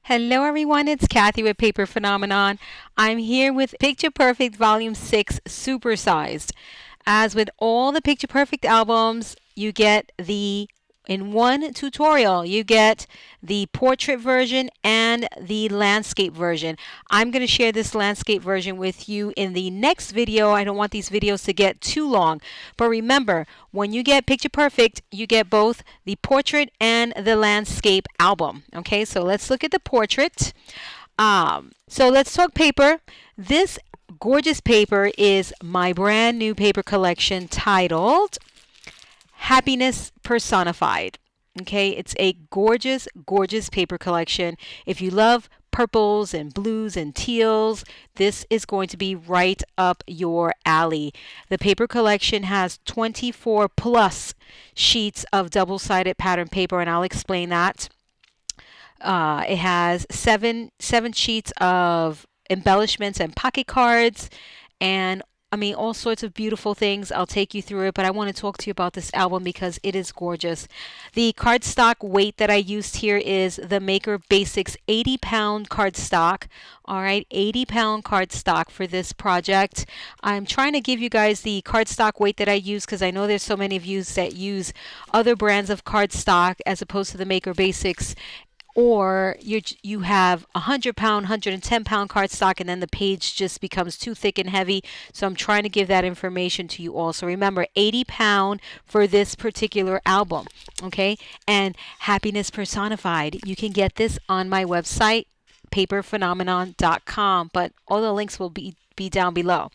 Hello everyone, it's Kathy with Paper Phenomenon. I'm here with Picture Perfect Volume 6 Supersized. As with all the Picture Perfect albums, you get in one tutorial, you get the portrait version and the landscape version. I'm going to share this landscape version with you in the next video. I don't want these videos to get too long. But remember, when you get Picture Perfect, you get both the portrait and the landscape album. Okay, so let's look at the portrait. So let's talk paper. This gorgeous paper is my brand new paper collection titled Happiness Personified. Okay, it's a gorgeous, gorgeous paper collection. If you love purples and blues and teals, this is going to be right up your alley. The paper collection has 24 plus sheets of double-sided pattern paper, and I'll explain that. It has seven sheets of embellishments and pocket cards, and all sorts of beautiful things. I'll take you through it, but I want to talk to you about this album because it is gorgeous. The cardstock weight that I used here is the Maker Basics 80-pound cardstock. All right, 80-pound cardstock for this project. I'm trying to give you guys the cardstock weight that I use because I know there's so many of you that use other brands of cardstock as opposed to the Maker Basics. Or you have 100-pound, 110-pound cardstock, and then the page just becomes too thick and heavy. So I'm trying to give that information to you all. So remember, 80-pound for this particular album, okay? And Happiness Personified. You can get this on my website, paperphenomenon.com, but all the links will be down below.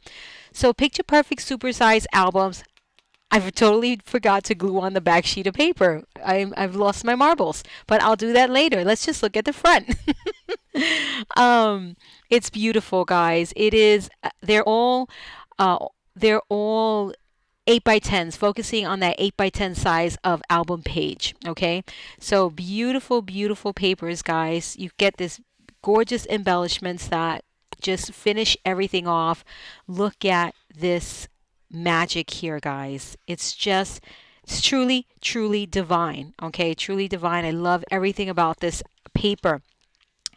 So Picture Perfect Supersize albums. I've totally forgot to glue on the back sheet of paper. I've lost my marbles, but I'll do that later. Let's just look at the front. It's beautiful, guys. It is. They're all 8x10s, focusing on that 8x10 size of album page. Okay, so beautiful, beautiful papers, guys. You get this gorgeous embellishments that just finish everything off. Look at this magic here, guys. It's truly, truly divine. Okay, truly divine. I love everything about this paper.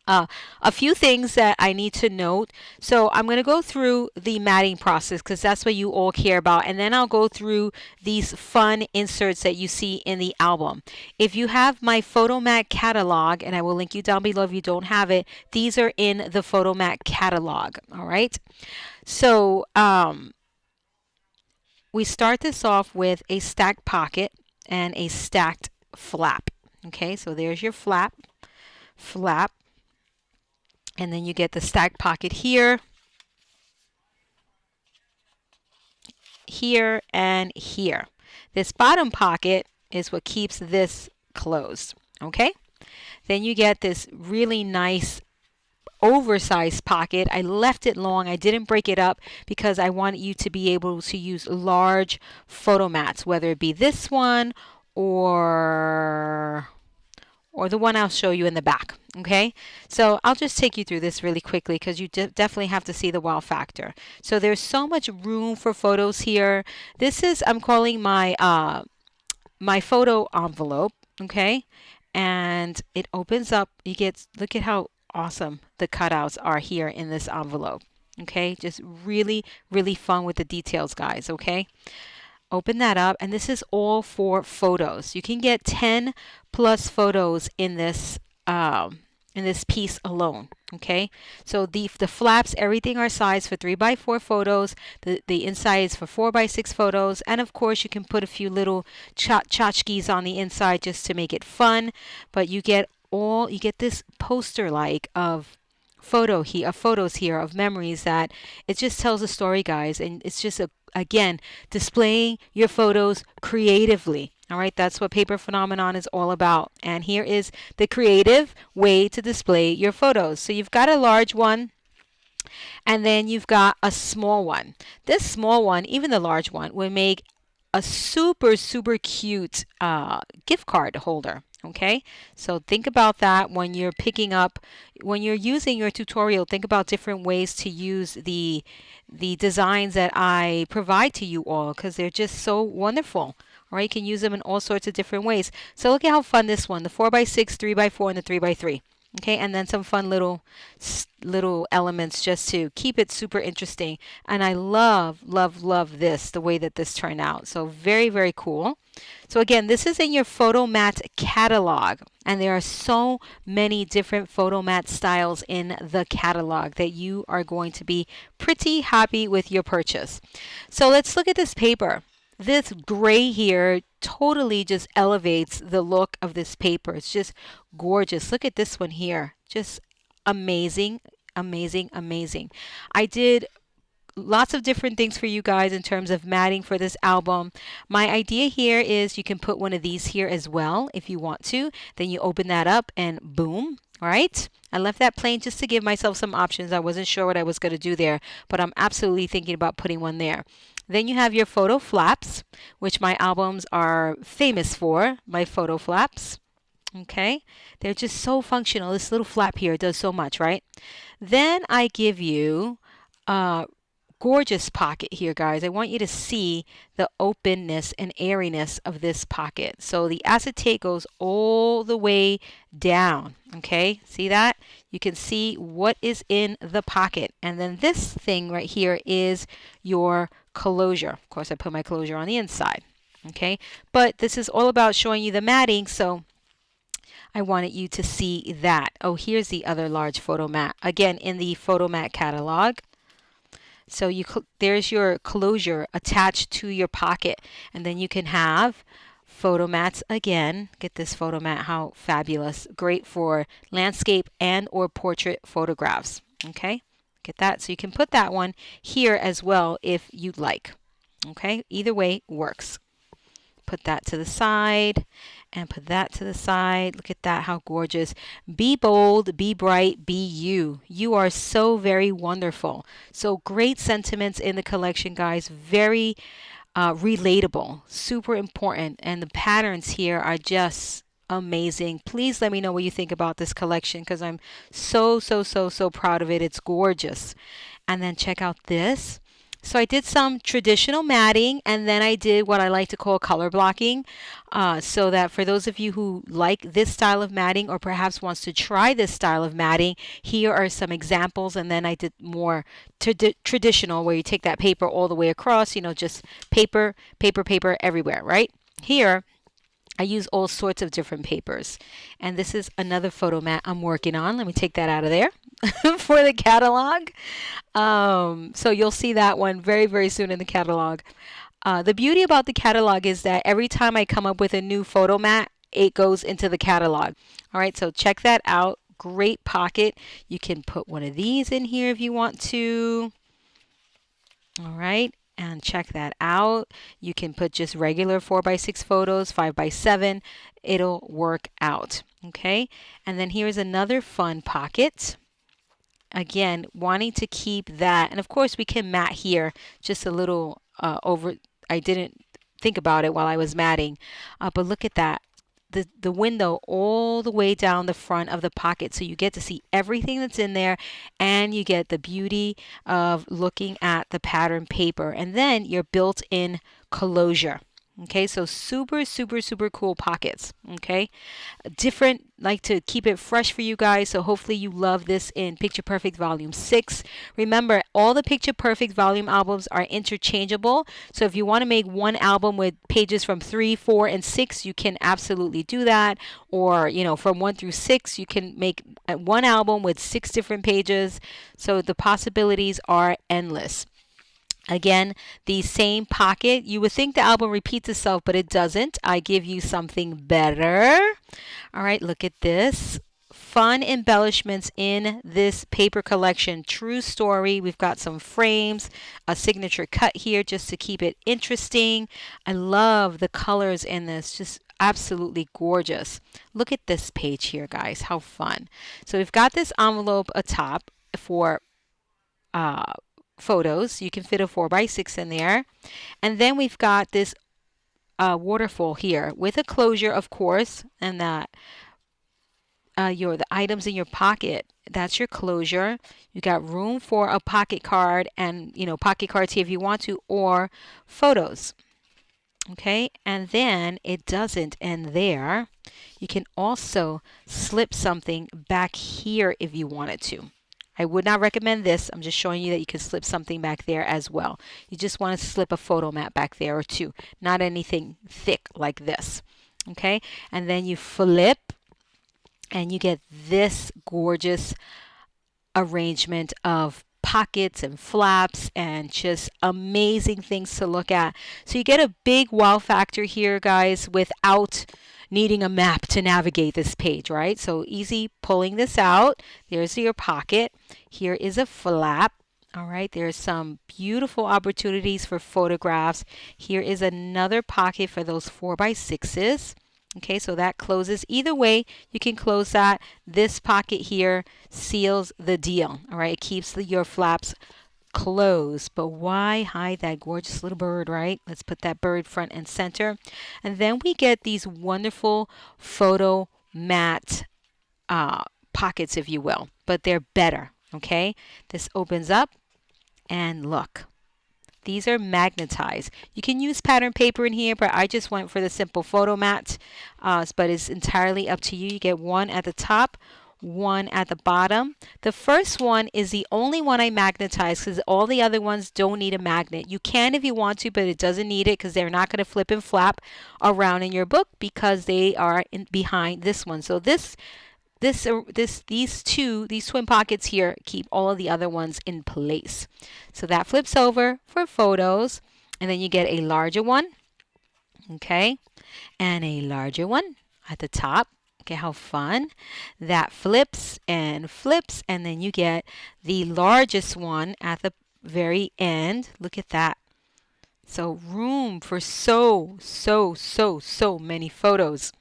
A few things that I need to note. So I'm going to go through the matting process because that's what you all care about, and then I'll go through these fun inserts that you see in the album. If you have my Photo Mat catalog, and I will link you down below if you don't have it, these are in the Photo Mat catalog. All right. So we start this off with a stacked pocket and a stacked flap. Okay, so there's your flap, and then you get the stacked pocket here, here, and here. This bottom pocket is what keeps this closed. Okay, then you get this really nice oversized pocket. I left it long. I didn't break it up because I want you to be able to use large photo mats, whether it be this one or the one I'll show you in the back. Okay, so I'll just take you through this really quickly because you definitely have to see the wow factor. So there's so much room for photos here. This is, I'm calling my my photo envelope. Okay, and it opens up. You get, look at how awesome the cutouts are here in this envelope. Okay, just really, really fun with the details, guys. Okay, open that up, and this is all for photos. You can get 10 plus photos in this piece alone. Okay, so the flaps, everything are sized for 3x4 photos. The inside is for 4x6 photos, and of course you can put a few little tchotchkes on the inside just to make it fun. But you get this poster like of photos here of memories that it just tells a story, guys, and it's just again displaying your photos creatively. All right, that's what Paper Phenomenon is all about. And here is the creative way to display your photos. So you've got a large one, and then you've got a small one. This small one, even the large one, would make a super, super cute gift card holder. Okay, so think about that when you're using your tutorial. Think about different ways to use the designs that I provide to you all because they're just so wonderful. All right, you can use them in all sorts of different ways. So look at how fun this one, the 4x6, 3x4, and the 3x3. Okay, and then some fun little elements just to keep it super interesting. And I love this, the way that this turned out. So very, very cool. So again, this is in your Photomat catalog, and there are so many different Photomat styles in the catalog that you are going to be pretty happy with your purchase. So let's look at this paper. This gray here totally just elevates the look of this paper. It's just gorgeous. Look at this one here. Just amazing, amazing, amazing. I did lots of different things for you guys in terms of matting for this album. My idea here is you can put one of these here as well if you want to. Then you open that up and boom. All right. I left that plain just to give myself some options. I wasn't sure what I was going to do there, but I'm absolutely thinking about putting one there. Then you have your photo flaps, which my albums are famous for, my photo flaps. Okay, they're just so functional. This little flap here does so much, right? Then I give you gorgeous pocket here, guys. I want you to see the openness and airiness of this pocket. So the acetate goes all the way down. Okay, see that? You can see what is in the pocket. And then this thing right here is your closure. Of course, I put my closure on the inside. Okay, but this is all about showing you the matting, so I wanted you to see that. Oh, here's the other large photo mat. Again, in the Photomat catalog. So there's your closure attached to your pocket, and then you can have photo mats again. Get this photo mat, how fabulous. Great for landscape and or portrait photographs. Okay, get that. So you can put that one here as well if you'd like. Okay, either way works. Put that to the side and put that to the side. Look at that, how gorgeous. Be bold, be bright, be you. You are so very wonderful. So great sentiments in the collection, guys. Very relatable, super important. And the patterns here are just amazing. Please let me know what you think about this collection, because I'm so proud of it. It's gorgeous. And then check out this. So I did some traditional matting, and then I did what I like to call color blocking, so that for those of you who like this style of matting or perhaps wants to try this style of matting, here are some examples. And then I did more traditional, where you take that paper all the way across, you know, just paper everywhere, right? Here I use all sorts of different papers. And this is another photo mat I'm working on. Let me take that out of there for the catalog. So you'll see that one very soon in the catalog. The beauty about the catalog is that every time I come up with a new photo mat, it goes into the catalog. All right, so check that out. Great pocket. You can put one of these in here if you want to. All right. And check that out. You can put just regular 4x6 photos, 5x7. It'll work out. Okay. And then here's another fun pocket. Again, wanting to keep that. And of course, we can mat here just a little over. I didn't think about it while I was matting. But look at that. The window all the way down the front of the pocket, so you get to see everything that's in there, and you get the beauty of looking at the pattern paper, and then your built-in closure. Okay, so super cool pockets. Okay, different, like to keep it fresh for you guys. So hopefully you love this in Picture Perfect Volume 6. Remember, all the Picture Perfect volume albums are interchangeable. So if you want to make one album with pages from 3, 4, and 6, you can absolutely do that. Or, you know, from 1 through 6, you can make one album with 6 different pages. So the possibilities are endless. Again, the same pocket. You would think the album repeats itself, but it doesn't. I give you something better. All right, look at this. Fun embellishments in this paper collection. True story. We've got some frames, a signature cut here just to keep it interesting. I love the colors in this. Just absolutely gorgeous. Look at this page here, guys. How fun. So we've got this envelope atop for photos. You can fit a 4x6 in there. And then we've got this waterfall here with a closure, of course, and that the items in your pocket. That's your closure. You got room for a pocket card, and pocket cards here if you want to, or photos. Okay, and then it doesn't end there. You can also slip something back here if you wanted to. I would not recommend this. I'm just showing you that you can slip something back there as well. You just want to slip a photo mat back there or two, not anything thick like this. Okay, and then you flip and you get this gorgeous arrangement of pockets and flaps and just amazing things to look at. So you get a big wow factor here, guys, without needing a map to navigate this page, right? So easy pulling this out. There's your pocket. Here is a flap. All right, there's some beautiful opportunities for photographs. Here is another pocket for those 4x6s. Okay, so that closes. Either way, you can close that. This pocket here seals the deal. All right, it keeps your flaps closed. But why hide that gorgeous little bird, right? Let's put that bird front and center. And then we get these wonderful photo mat pockets, if you will, but they're better. Okay, this opens up and look. These are magnetized. You can use pattern paper in here, but I just went for the simple photo mat. But it's entirely up to you. You get one at the top, one at the bottom. The first one is the only one I magnetized because all the other ones don't need a magnet. You can if you want to, but it doesn't need it because they're not going to flip and flap around in your book because they are behind this one. So these twin pockets here keep all of the other ones in place. So that flips over for photos, and then you get a larger one, okay, and a larger one at the top. Okay, how fun. That flips, and then you get the largest one at the very end. Look at that. So room for so many photos.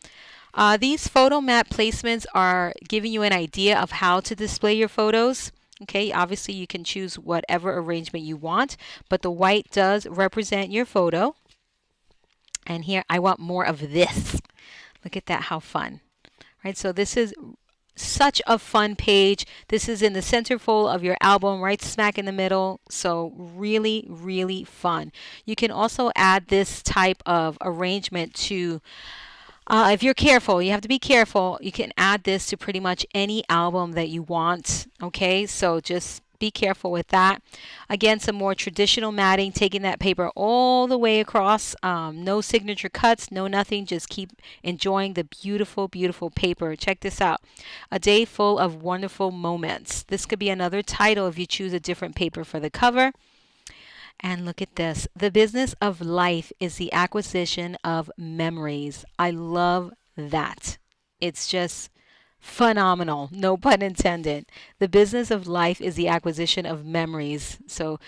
These photo mat placements are giving you an idea of how to display your photos. Okay, obviously you can choose whatever arrangement you want, but the white does represent your photo. And here I want more of this. Look at that, how fun. Right, so this is such a fun page. This is in the centerfold of your album, right smack in the middle. So really fun. You can also add this type of arrangement to if you're careful, you have to be careful. You can add this to pretty much any album that you want. Okay, so just be careful with that. Again, some more traditional matting, taking that paper all the way across. No signature cuts, no nothing. Just keep enjoying the beautiful paper. Check this out. A day full of wonderful moments. This could be another title if you choose a different paper for the cover. And look at this. The business of life is the acquisition of memories. I love that. It's just phenomenal. No pun intended. The business of life is the acquisition of memories. So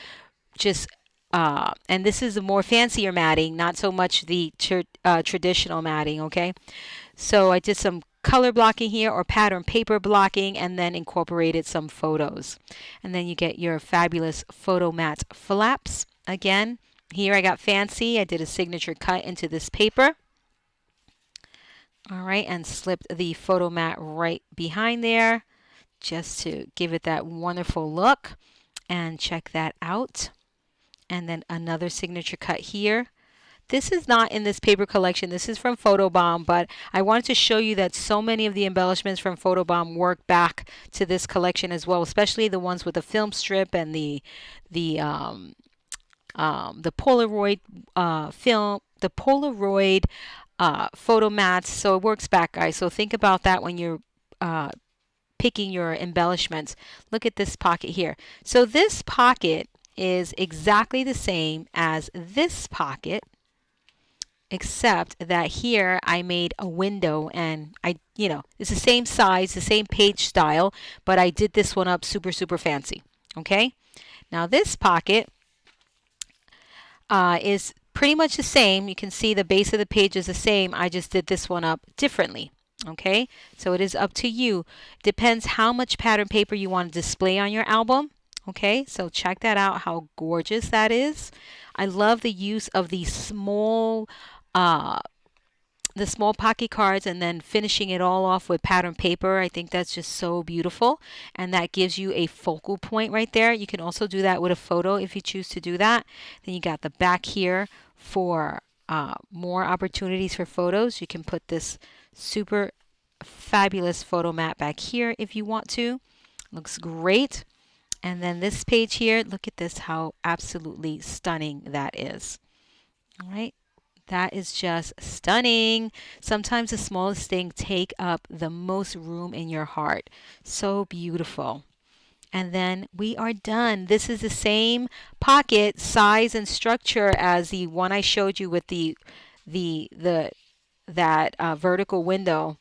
just, and this is a more fancier matting, not so much the traditional matting, okay? So I did some color blocking here or pattern paper blocking and then incorporated some photos. And then you get your fabulous photo mat flaps. Again, here I got fancy. I did a signature cut into this paper. All right, and slipped the photo mat right behind there just to give it that wonderful look. And check that out. And then another signature cut here. This is not in this paper collection. This is from Photobomb, but I wanted to show you that so many of the embellishments from Photobomb work back to this collection as well, especially the ones with the film strip and the Polaroid film, the Polaroid photo mats. So it works back, guys. So think about that when you're picking your embellishments. Look at this pocket here. So this pocket is exactly the same as this pocket, except that here I made a window and it's the same size, the same page style, but I did this one up super fancy. Okay, now this pocket is pretty much the same. You can see the base of the page is the same. I just did this one up differently. Okay, so it is up to you. Depends how much pattern paper you want to display on your album. Okay, so check that out, how gorgeous that is. I love the use of these small pocket cards and then finishing it all off with pattern paper. I think that's just so beautiful, and that gives you a focal point right there. You can also do that with a photo if you choose to do that. Then you got the back here for more opportunities for photos. You can put this super fabulous photo mat back here if you want to. Looks great. And then this page here, look at this, how absolutely stunning that is. All right. That is just stunning. Sometimes the smallest things take up the most room in your heart. So beautiful. And then we are done. This is the same pocket size and structure as the one I showed you with the that vertical window.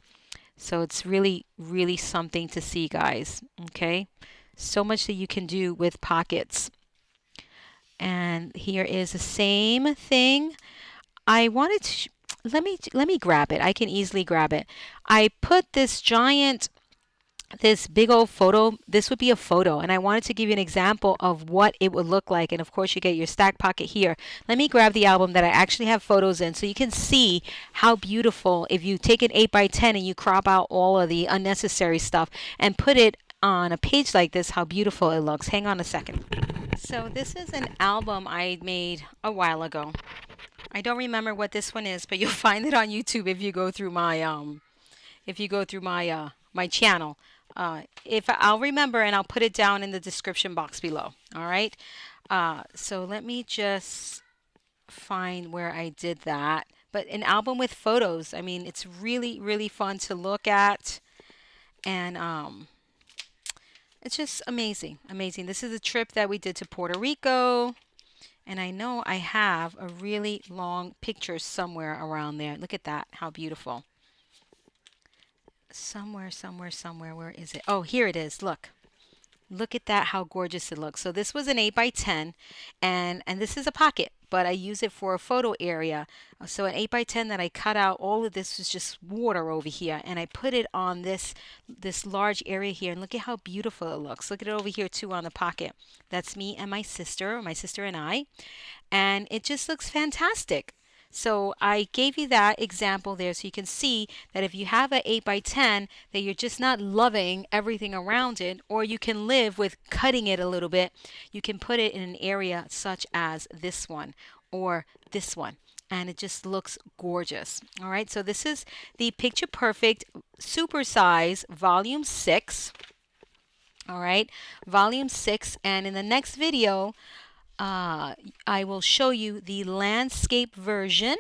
So it's really, really something to see, guys. Okay, so much that you can do with pockets. And here is the same thing. I wanted to let me grab it. I can easily grab it. I put this big old photo. This would be a photo, and I wanted to give you an example of what it would look like. And of course, you get your stack pocket here. Let me grab the album that I actually have photos in, so you can see how beautiful. If you take an 8x10 and you crop out all of the unnecessary stuff and put it on a page like this, how beautiful it looks. Hang on a second. So this is an album I made a while ago. I don't remember what this one is, but you'll find it on YouTube if you go through my channel. If I'll remember, and I'll put it down in the description box below. All right. So let me just find where I did that. But an album with photos. I mean, it's really, really fun to look at, and it's just amazing, amazing. This is a trip that we did to Puerto Rico. And I know I have a really long picture somewhere around there. Look at that, how beautiful. Somewhere, somewhere, somewhere. Where is it? Oh, here it is. Look. Look at that, how gorgeous it looks. So this was an 8x10, and this is a pocket, but I use it for a photo area. So an 8x10 that I cut out, all of this was just water over here, and I put it on this large area here, and look at how beautiful it looks. Look at it over here too on the pocket. That's me and my sister and I, and it just looks fantastic. So I gave you that example there so you can see that if you have an 8x10 that you're just not loving everything around it, or you can live with cutting it a little bit, you can put it in an area such as this one or this one, and it just looks gorgeous. All right, so this is the Picture Perfect Supersize Volume 6. All right, Volume 6, and in the next video I will show you the landscape version.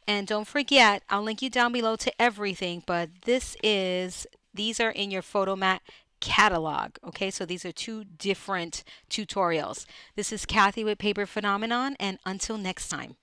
And don't forget, I'll link you down below to everything, but these are in your Photomat catalog. Okay, so these are two different tutorials. This is Kathy with Paper Phenomenon, and until next time.